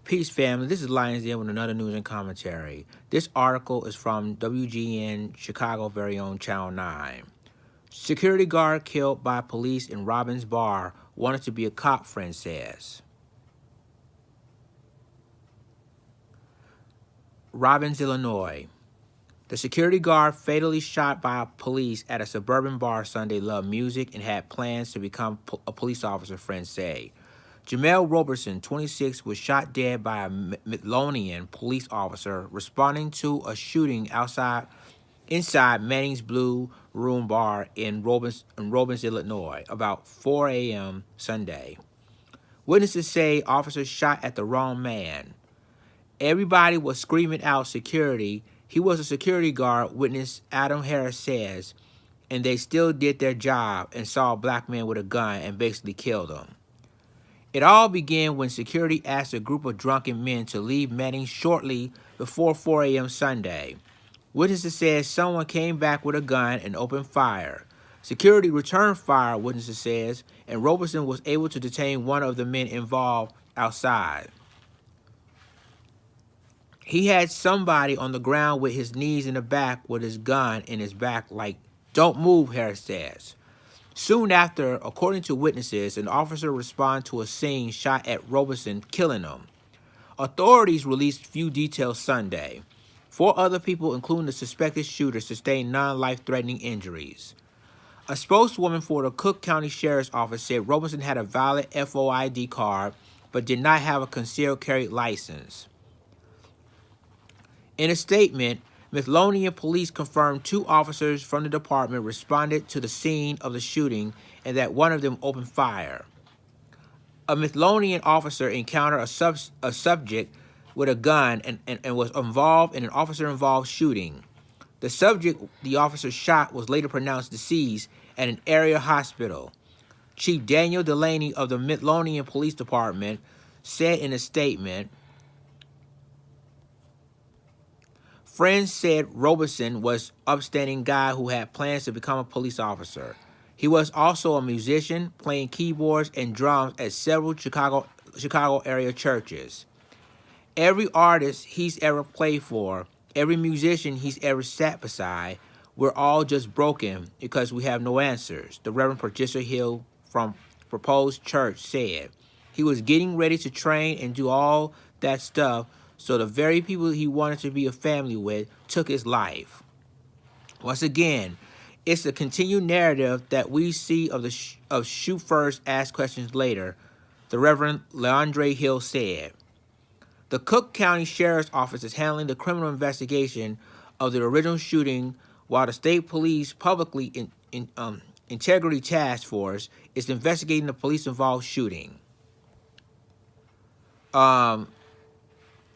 Peace, family. This is Lions Den with another news and commentary. This article is from WGN Chicago very own Channel 9. Security guard killed by police in Robbins bar wanted to be a cop, friend says. Robbins, Illinois. The security guard fatally shot by police at a suburban bar Sunday loved music and had plans to become a police officer, friends say. Jemel Roberson, 26, was shot dead by a Midlothian police officer responding to a shooting inside Manning's Blue Room Bar in Robbins, Illinois, about 4 a.m. Sunday. Witnesses say officers shot at the wrong man. Everybody was screaming out security. He was a security guard, witness Adam Harris says, and they still did their job and saw a black man with a gun and basically killed him. It all began when security asked a group of drunken men to leave Manning shortly before 4 a.m. Sunday. Witnesses said someone came back with a gun and opened fire. Security returned fire, witnesses says, and Roberson was able to detain one of the men involved outside. He had somebody on the ground with his knees in the back with his gun in his back like, "Don't move," Harris says. Soon after, according to witnesses, an officer responded to a scene shot at Roberson, killing him. Authorities released few details Sunday. 4 other people, including the suspected shooter, sustained non-life-threatening injuries. A spokeswoman for the Cook County Sheriff's Office said Roberson had a valid FOID card but did not have a concealed carry license. In a statement, Midlothian police confirmed 2 officers from the department responded to the scene of the shooting and that one of them opened fire. A Midlothian officer encountered a subject with a gun and was involved in an officer-involved shooting. The subject the officer shot was later pronounced deceased at an area hospital. Chief Daniel Delaney of the Midlothian Police Department said in a statement, "Friends said Roberson was an upstanding guy who had plans to become a police officer. He was also a musician, playing keyboards and drums at several Chicago area churches. Every artist he's ever played for, every musician he's ever sat beside, we're all just broken because we have no answers," the Reverend Patricia Hill from Proposed Church said. He was getting ready to train and do all that stuff, so the very people he wanted to be a family with took his life. Once again, it's a continued narrative that we see of shoot first, ask questions later, the Reverend Leandre Hill said. The Cook County Sheriff's Office is handling the criminal investigation of the original shooting, while the state police publicly integrity task force is investigating the police-involved shooting.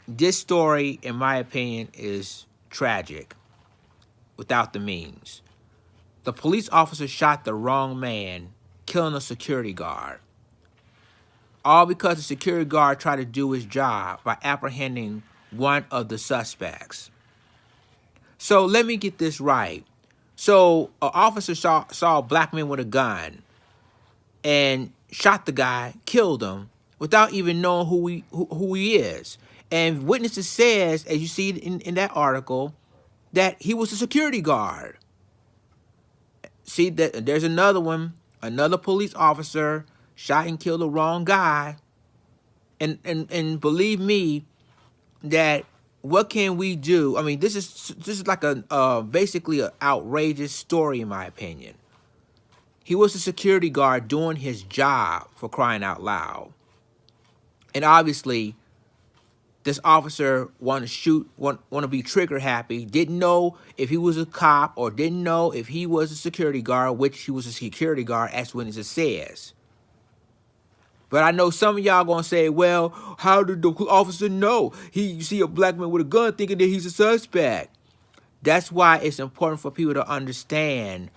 This story, in my opinion, is tragic without the means. The police officer shot the wrong man, killing a security guard. All because the security guard tried to do his job by apprehending one of the suspects. So let me get this right. So an officer saw a black man with a gun and shot the guy, killed him, without even knowing who he is. And witnesses says, as you see in that article, that he was a security guard. See, that there's another one, another police officer shot and killed the wrong guy. And believe me, that what can we do? I mean, this is like a basically an outrageous story in my opinion. He was a security guard doing his job, for crying out loud. And obviously, this officer wanted to shoot, want to be trigger happy, didn't know if he was a cop or didn't know if he was a security guard, which he was a security guard, as witnesses says. But I know some of y'all gonna say, well, how did the officer know? You see a black man with a gun thinking that he's a suspect. That's why it's important for people to understand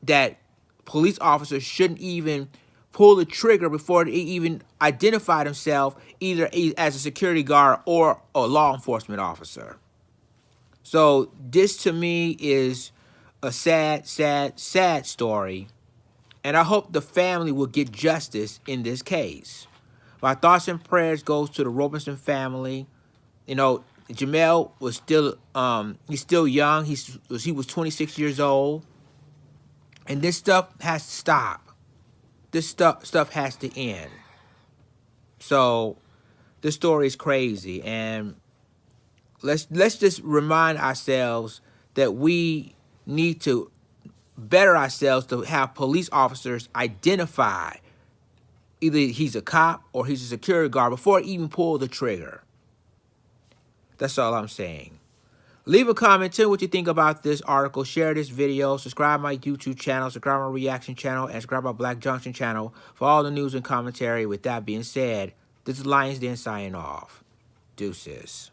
that police officers shouldn't even pull the trigger before they even identify themselves either as a security guard or a law enforcement officer. So this to me is a sad, sad, sad story. And I hope the family will get justice in this case. My thoughts and prayers goes to the Roberson family. You know, Jemel was still he's still young. He was 26 years old. And this stuff has to stop. This stuff has to end. So this story is crazy, and let's just remind ourselves that we need to better ourselves to have police officers identify either he's a cop or he's a security guard before even pull the trigger. That's all I'm saying. Leave a comment, tell what you think about this article, share this video, subscribe my YouTube channel, subscribe my reaction channel, and subscribe my Black Junction channel for all the news and commentary. With that being said, this is Lions Den signing off. Deuces.